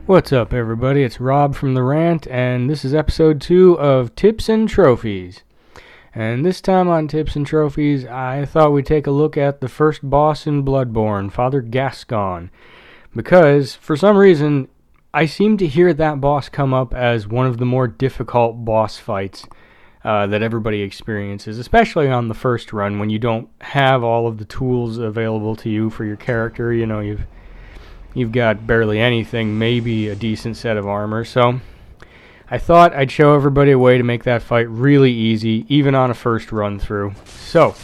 What's up, everybody? It's Rob from the Rant, and this is episode 2 of Tips and Trophies. And this time on Tips and Trophies, I thought we'd take a look at the first boss in Bloodborne, Father Gascoigne. Because, for some reason, I seem to hear that boss come up as one of the more difficult boss fights that everybody experiences, especially on the first run when you don't have all of the tools available to you for your character. You know, you've got barely anything, maybe a decent set of armor. So I thought I'd show everybody a way to make that fight really easy, even on a first run through. So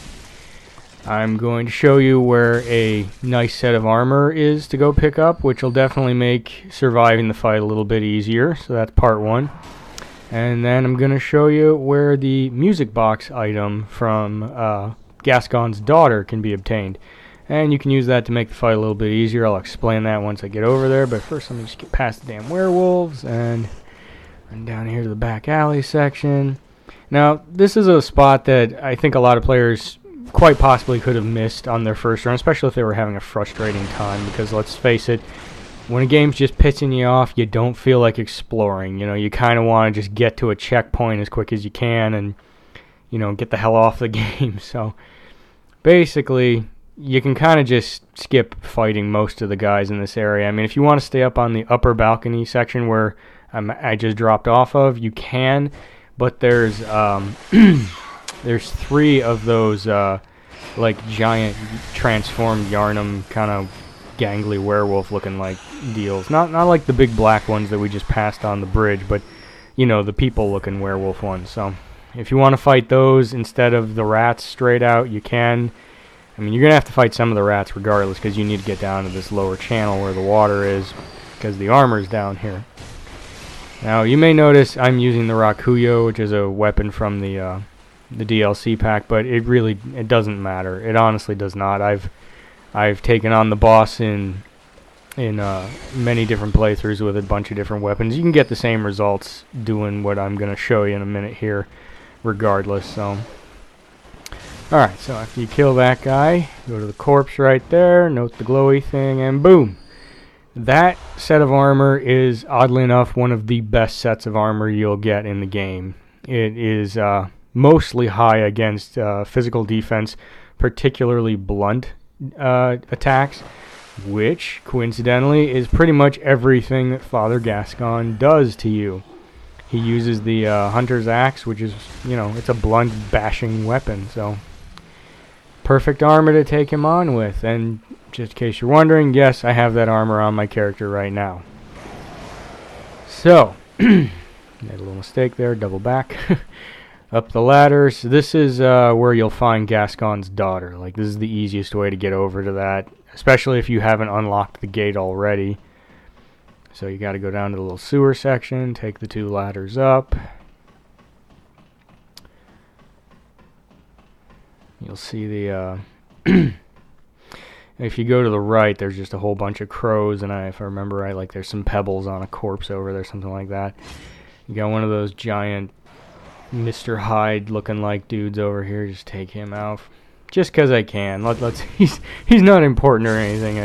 I'm going to show you where a nice set of armor is to go pick up, which will definitely make surviving the fight a little bit easier. So that's part one. And then I'm going to show you where the music box item from Gascoigne's daughter can be obtained. And you can use that to make the fight a little bit easier. I'll explain that once I get over there. But first, let me just get past the damn werewolves and run down here to the back alley section. Now, this is a spot that I think a lot of players quite possibly could have missed on their first run, especially if they were having a frustrating time. Because let's face it, when a game's just pissing you off, you don't feel like exploring. You know, you kind of want to just get to a checkpoint as quick as you can and, you know, get the hell off the game. So, basically, you can kind of just skip fighting most of the guys in this area. I mean, if you want to stay up on the upper balcony section where I just dropped off of, you can. But there's there's 3 of those like giant transformed Yarnum kind of gangly werewolf looking like deals. Not like the big black ones that we just passed on the bridge, but you know, the people looking werewolf ones. So if you want to fight those instead of the rats straight out, you can. I mean, you're going to have to fight some of the rats regardless because you need to get down to this lower channel where the water is because the armor's down here. Now, you may notice I'm using the Rakuyo, which is a weapon from the DLC pack, but it doesn't matter. It honestly does not. I've taken on the boss in many different playthroughs with a bunch of different weapons. You can get the same results doing what I'm going to show you in a minute here regardless, so alright, so after you kill that guy, go to the corpse right there, note the glowy thing, and boom! That set of armor is, oddly enough, one of the best sets of armor you'll get in the game. It is mostly high against physical defense, particularly blunt attacks, which, coincidentally, is pretty much everything that Father Gascoigne does to you. He uses the Hunter's Axe, which is, you know, it's a blunt bashing weapon, so perfect armor to take him on with. And just in case you're wondering, yes, I have that armor on my character right now. So, made a little mistake there, double back. Up the ladders. This is where you'll find Gascoigne's daughter. Like, this is the easiest way to get over to that, especially if you haven't unlocked the gate already. So you got to go down to the little sewer section, take the 2 ladders up. You'll see the, if you go to the right, there's just a whole bunch of crows, and if I remember right, like there's some pebbles on a corpse over there, something like that. You got one of those giant Mr. Hyde looking like dudes over here. Just take him out, just because I can. He's not important or anything.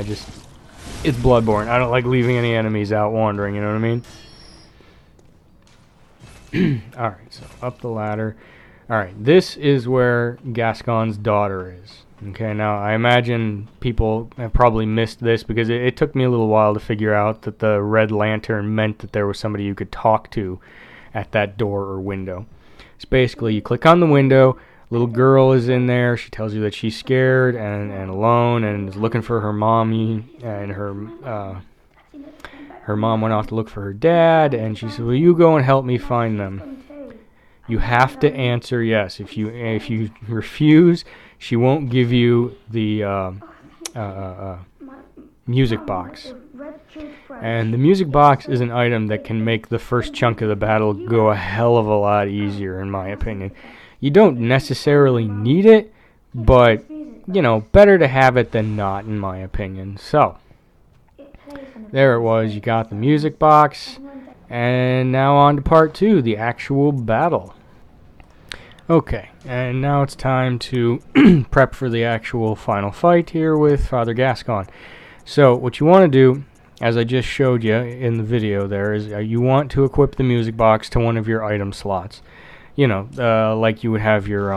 It's Bloodborne. I don't like leaving any enemies out wandering. You know what I mean? All right, so up the ladder. Alright, this is where Gascoigne's daughter is. Okay, now I imagine people have probably missed this because it took me a little while to figure out that the red lantern meant that there was somebody you could talk to at that door or window. So basically, you click on the window, little girl is in there, she tells you that she's scared and alone and is looking for her mommy, and her mom went off to look for her dad, and she said, will you go and help me find them? You have to answer yes. If you refuse, she won't give you the music box. And the music box is an item that can make the first chunk of the battle go a hell of a lot easier, in my opinion. You don't necessarily need it, but, you know, better to have it than not, in my opinion. So, there it was. You got the music box. And now on to part 2, the actual battle. Okay, and now it's time to prep for the actual final fight here with Father Gascoigne. So what you want to do as I just showed you in the video there, is you want to equip the music box to one of your item slots. You know, like you would have your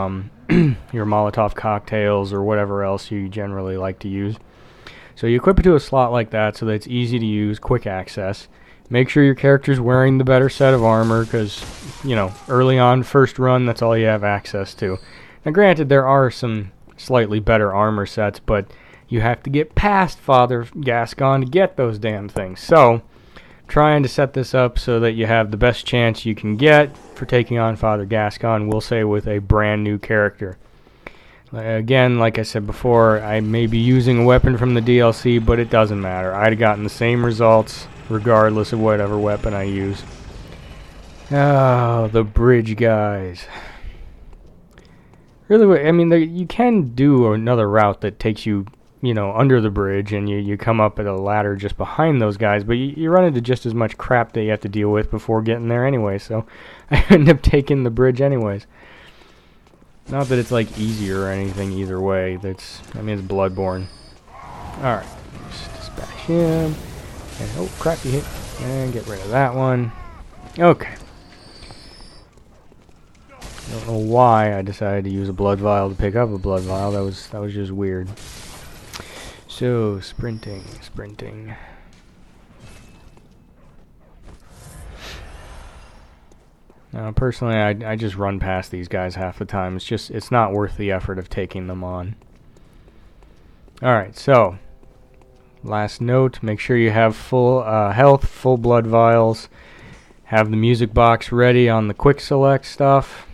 your Molotov cocktails or whatever else you generally like to use. So you equip it to a slot like that so that it's easy to use, quick access. Make sure your character's wearing the better set of armor because, you know, early on, first run, that's all you have access to. Now granted, there are some slightly better armor sets, but you have to get past Father Gascoigne to get those damn things. So, trying to set this up so that you have the best chance you can get for taking on Father Gascoigne, we'll say with a brand new character. Again, like I said before, I may be using a weapon from the DLC, but it doesn't matter. I'd have gotten the same results regardless of whatever weapon I use. Oh, the bridge guys. Really, I mean, you can do another route that takes you, you know, under the bridge, and you come up at a ladder just behind those guys, but you run into just as much crap that you have to deal with before getting there anyway, so I end up taking the bridge anyways. Not that it's like easier or anything either way. It's Bloodborne. Alright, just dispatch him. And, oh crap, he hit. And get rid of that one. Okay. Don't know why I decided to use a blood vial to pick up a blood vial. That was just weird. So, sprinting. Now, personally, I just run past these guys half the time. It's not worth the effort of taking them on. Alright, so, last note, make sure you have full health, full blood vials. Have the music box ready on the quick select stuff.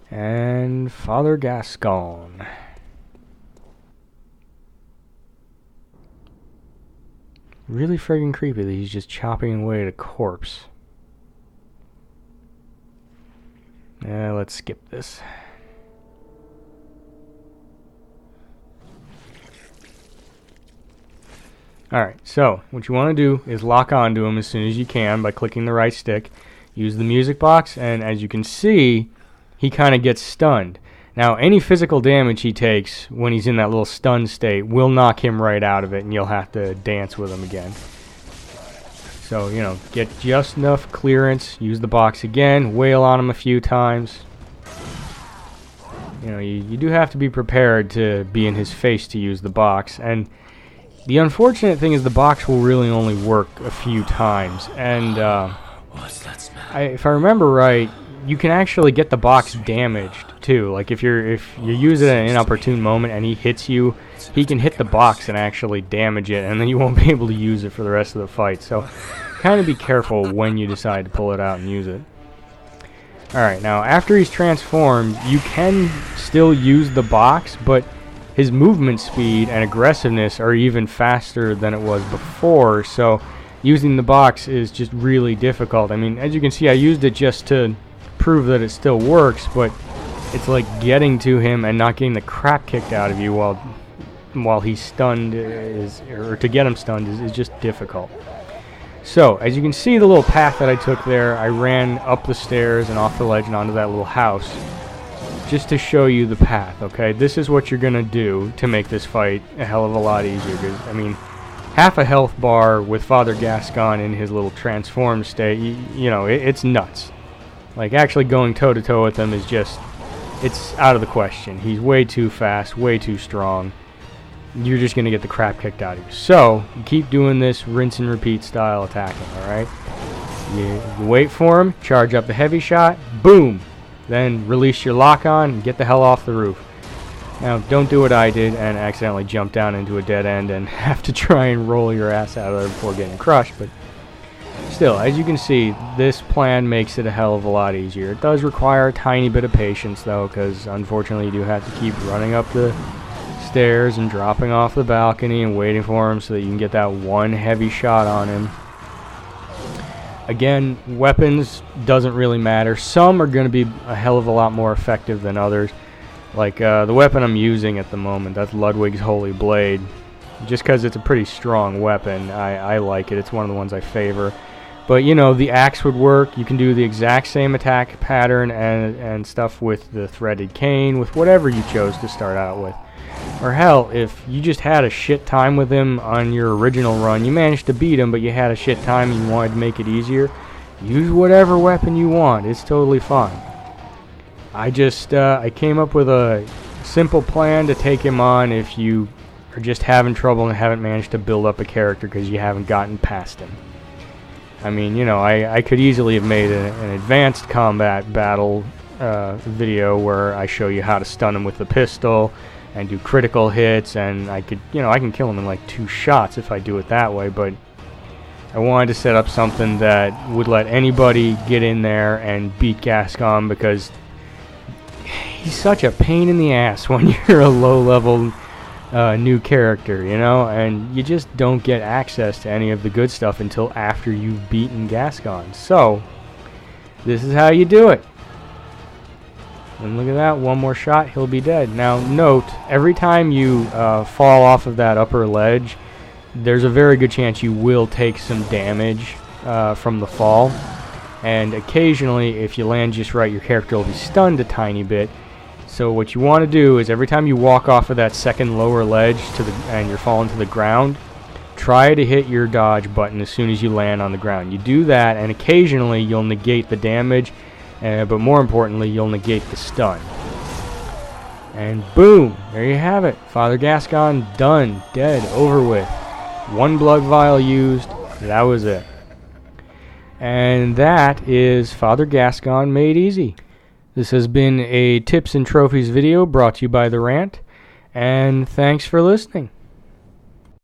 And Father Gascoigne. Really friggin' creepy that he's just chopping away at a corpse. Let's skip this. Alright, so what you want to do is lock onto him as soon as you can by clicking the right stick. Use the music box, and as you can see, he kind of gets stunned. Now, any physical damage he takes when he's in that little stunned state will knock him right out of it, and you'll have to dance with him again. So, you know, get just enough clearance, use the box again, wail on him a few times. You know, you do have to be prepared to be in his face to use the box, and the unfortunate thing is the box will really only work a few times, and if I remember right, you can actually get the box damaged too. Like if you use it at an inopportune moment and he hits you, he can hit the box and actually damage it, and then you won't be able to use it for the rest of the fight. So kind of be careful when you decide to pull it out and use it. Alright, now after he's transformed, you can still use the box, but his movement speed and aggressiveness are even faster than it was before, so using the box is just really difficult. I mean, as you can see, I used it just to prove that it still works, but it's like getting to him and not getting the crap kicked out of you while he's stunned or to get him stunned is just difficult. So, as you can see the little path that I took there, I ran up the stairs and off the ledge and onto that little house just to show you the path, okay? This is what you're gonna do to make this fight a hell of a lot easier, because, I mean, half a health bar with Father Gascoigne in his little transformed state, you know, it's nuts. Like, actually going toe-to-toe with him is just, it's out of the question. He's way too fast, way too strong. You're just going to get the crap kicked out of you. So, you keep doing this rinse and repeat style attacking, alright? You wait for him, charge up the heavy shot, boom! Then release your lock on and get the hell off the roof. Now, don't do what I did and accidentally jump down into a dead end and have to try and roll your ass out of there before getting crushed, but still, as you can see, this plan makes it a hell of a lot easier. It does require a tiny bit of patience, though, because unfortunately you do have to keep running up the stairs and dropping off the balcony and waiting for him so that you can get that one heavy shot on him. Again, weapons doesn't really matter. Some are going to be a hell of a lot more effective than others. Like the weapon I'm using at the moment, that's Ludwig's Holy Blade. Just because it's a pretty strong weapon, I like it. It's one of the ones I favor. But, you know, the axe would work. You can do the exact same attack pattern and stuff with the threaded cane, with whatever you chose to start out with. Or hell, if you just had a shit time with him on your original run, you managed to beat him, but you had a shit time and you wanted to make it easier, use whatever weapon you want. It's totally fine. I came up with a simple plan to take him on if you are just having trouble and haven't managed to build up a character because you haven't gotten past him. I mean, I could easily have made an advanced combat battle video where I show you how to stun him with the pistol and do critical hits, and I can kill him in like 2 shots if I do it that way, but I wanted to set up something that would let anybody get in there and beat Gascoigne, because he's such a pain in the ass when you're a low-level new character, and you just don't get access to any of the good stuff until after you've beaten Gascoigne. So, this is how you do it. And look at that, one more shot, he'll be dead. Now, note, every time you fall off of that upper ledge, there's a very good chance you will take some damage from the fall. And occasionally, if you land just right, your character will be stunned a tiny bit. So what you want to do is every time you walk off of that second lower ledge and you're falling to the ground, try to hit your dodge button as soon as you land on the ground. You do that, and occasionally you'll negate the damage, but more importantly, you'll negate the stun. And boom, there you have it. Father Gascoigne done, dead, over with. 1 blood vial used, that was it. And that is Father Gascoigne made easy. This has been a Tips and Trophies video brought to you by The Rant, and thanks for listening.